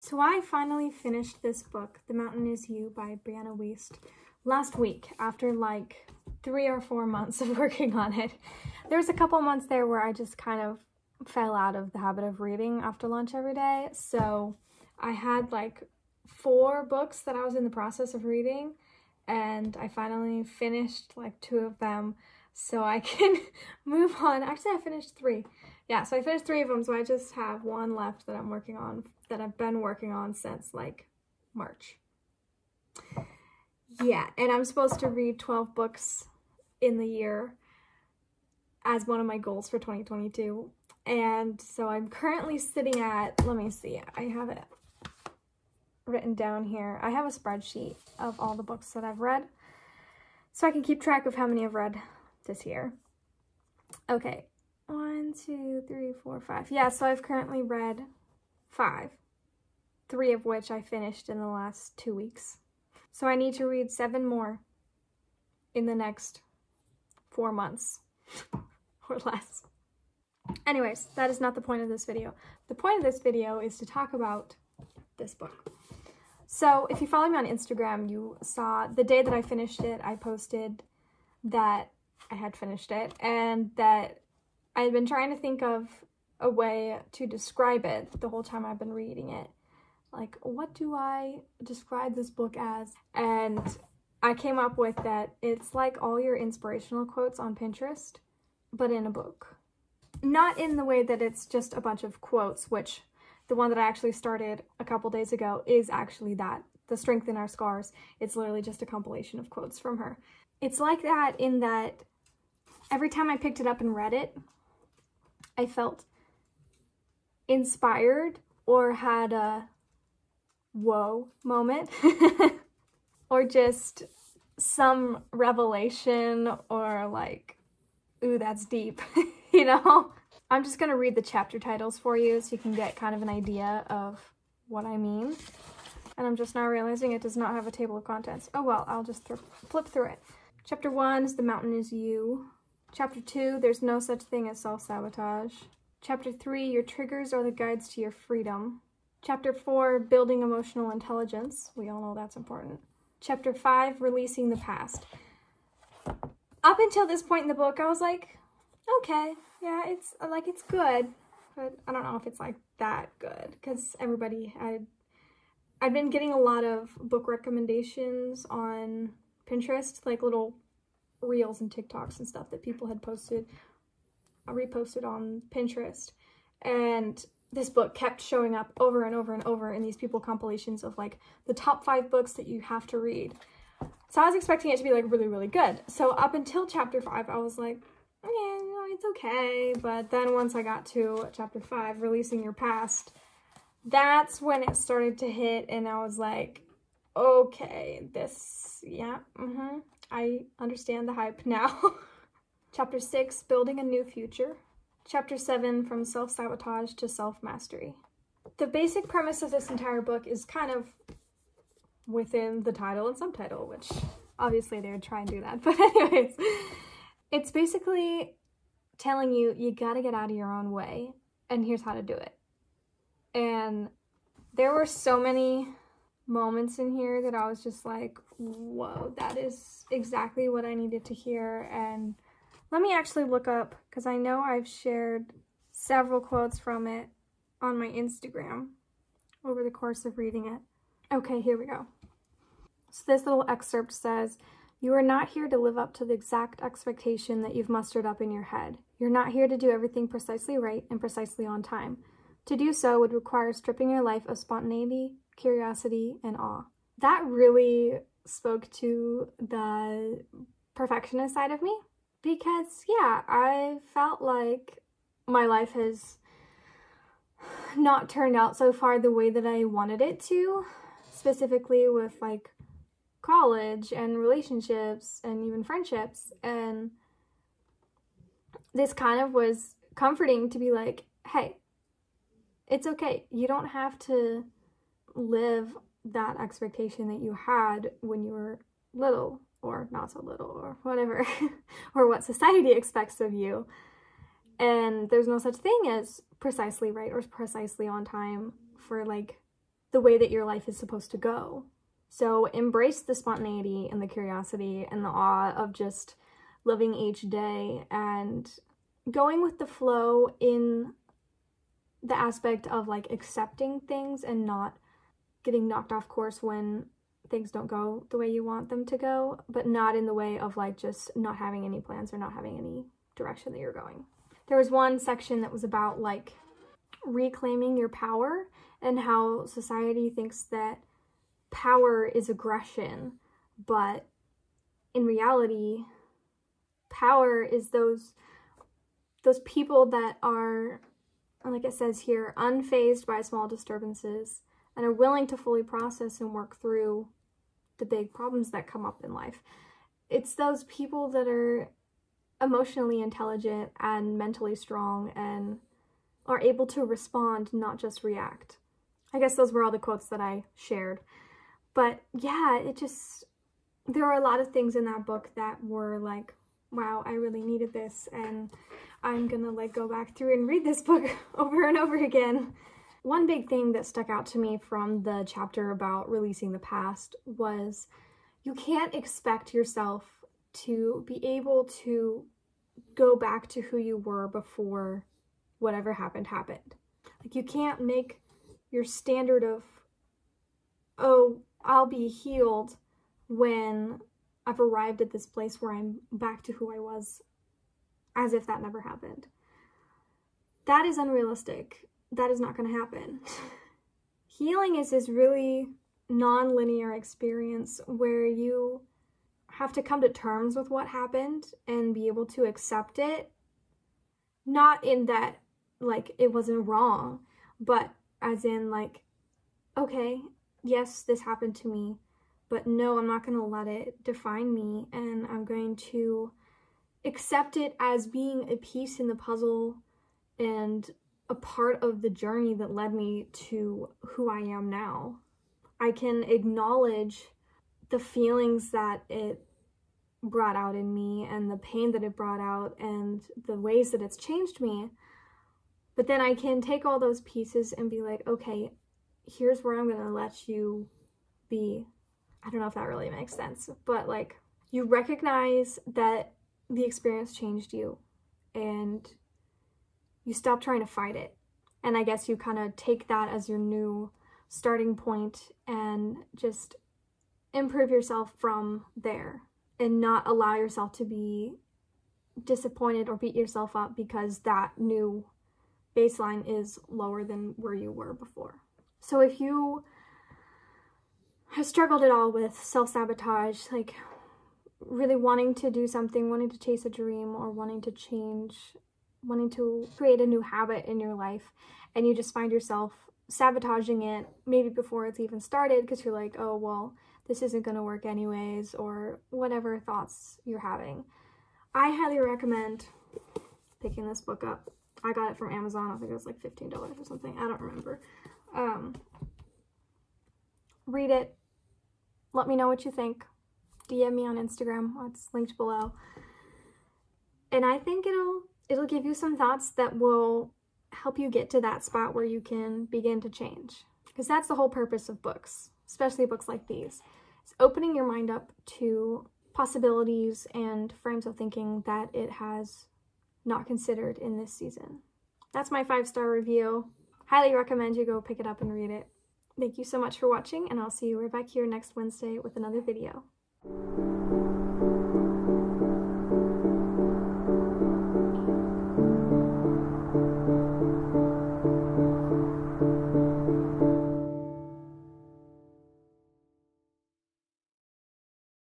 So I finally finished this book, The Mountain Is You by Brianna Wiest, last week after like 3 or 4 months of working on it. There was a couple months there where I just kind of fell out of the habit of reading after lunch every day. So I had like 4 books that I was in the process of reading, and I finally finished like 2 of them so I can move on. Actually, I finished 3. Yeah, so I finished 3 of them, so I just have 1 left that I'm working on, that I've been working on since like March. Yeah, and I'm supposed to read 12 books in the year as one of my goals for 2022. And so I'm currently sitting at, let me see, I have it written down here. I have a spreadsheet of all the books that I've read, so I can keep track of how many I've read this year. Okay, 1, 2, 3, 4, 5. Yeah, so I've currently read 5, 3 of which I finished in the last 2 weeks. So I need to read 7 more in the next 4 months or less. Anyways, that is not the point of this video. The point of this video is to talk about this book. So if you follow me on Instagram, you saw the day that I finished it, I posted that I had finished it and that I had been trying to think of a way to describe it the whole time I've been reading it. Like, what do I describe this book as? And I came up with that it's like all your inspirational quotes on Pinterest, but in a book. Not in the way that it's just a bunch of quotes, which the one that I actually started a couple days ago is actually that. The Strength in Our Scars. It's literally just a compilation of quotes from her. It's like that in that every time I picked it up and read it, I felt inspired or had a whoa moment or just some revelation or like, ooh, that's deep, you know? I'm just gonna read the chapter titles for you so you can get kind of an idea of what I mean. And I'm just now realizing it does not have a table of contents. Oh well, I'll just flip through it. Chapter 1 is The Mountain Is You. Chapter 2, There's No Such Thing as Self-Sabotage. Chapter 3, Your Triggers Are the Guides to Your Freedom. Chapter 4, Building Emotional Intelligence. We all know that's important. Chapter 5, Releasing the Past. Up until this point in the book, I was like, okay, yeah, it's good, but I don't know if it's like that good, because I've been getting a lot of book recommendations on Pinterest, like little reels and TikToks and stuff that people had reposted on Pinterest, and this book kept showing up over and over and over in these people compilations of like the top 5 books that you have to read. So I was expecting it to be like really, really good. So up until chapter 5, I was like, yeah, you know, it's okay. But then once I got to chapter 5, Releasing Your Past, that's when it started to hit, and I was like, okay, this, yeah, I understand the hype now. Chapter 6, Building a New Future. Chapter 7, From Self-Sabotage to Self-Mastery. The basic premise of this entire book is kind of within the title and subtitle, which obviously they would try and do that. But anyways, it's basically telling you, you gotta get out of your own way, and here's how to do it. And there were so many moments in here that I was just like, whoa, that is exactly what I needed to hear. And let me actually look up, because I know I've shared several quotes from it on my Instagram over the course of reading it. Okay, here we go. So this little excerpt says, "You are not here to live up to the exact expectation that you've mustered up in your head. You're not here to do everything precisely right and precisely on time. To do so would require stripping your life of spontaneity, curiosity, and awe." That really spoke to the perfectionist side of me, because yeah, I felt like my life has not turned out so far the way that I wanted it to, specifically with like college and relationships and even friendships. And this kind of was comforting to be like, hey, it's okay. You don't have to live that expectation that you had when you were little, or not so little, or whatever, or what society expects of you. And there's no such thing as precisely right or precisely on time for like the way that your life is supposed to go. So embrace the spontaneity and the curiosity and the awe of just living each day and going with the flow in the aspect of like accepting things and not getting knocked off course when things don't go the way you want them to go, but not in the way of like just not having any plans or not having any direction that you're going. There was one section that was about like reclaiming your power and how society thinks that power is aggression, but in reality, power is those people that are, like it says here, unfazed by small disturbances and are willing to fully process and work through the big problems that come up in life. It's those people that are emotionally intelligent and mentally strong and are able to respond, not just react. I guess those were all the quotes that I shared. But yeah, there were a lot of things in that book that were like, wow, I really needed this, and I'm gonna like go back through and read this book over and over again. One big thing that stuck out to me from the chapter about releasing the past was you can't expect yourself to be able to go back to who you were before whatever happened. Like, you can't make your standard of, oh, I'll be healed when I've arrived at this place where I'm back to who I was, as if that never happened. That is unrealistic. That is not going to happen. Healing is this really non-linear experience where you have to come to terms with what happened and be able to accept it. Not in that, like, it wasn't wrong, but as in, like, okay, yes, this happened to me, but no, I'm not going to let it define me, and I'm going to accept it as being a piece in the puzzle and a part of the journey that led me to who I am now. I can acknowledge the feelings that it brought out in me and the pain that it brought out and the ways that it's changed me, but then I can take all those pieces and be like, okay, here's where I'm going to let you be. I don't know if that really makes sense, but like, you recognize that the experience changed you and you stop trying to fight it. And I guess you kind of take that as your new starting point and just improve yourself from there and not allow yourself to be disappointed or beat yourself up because that new baseline is lower than where you were before. So if you have struggled at all with self-sabotage, like really wanting to do something, wanting to chase a dream, or wanting to change, wanting to create a new habit in your life, and you just find yourself sabotaging it maybe before it's even started because you're like, oh, well, this isn't going to work anyways, or whatever thoughts you're having, I highly recommend picking this book up. I got it from Amazon. I think it was like $15 or something. I don't remember. Read it. Let me know what you think. DM me on Instagram. It's linked below. And I think it'll give you some thoughts that will help you get to that spot where you can begin to change. Because that's the whole purpose of books, especially books like these. It's opening your mind up to possibilities and frames of thinking that it has not considered in this season. That's my 5-star review. Highly recommend you go pick it up and read it. Thank you so much for watching, and I'll see you right back here next Wednesday with another video.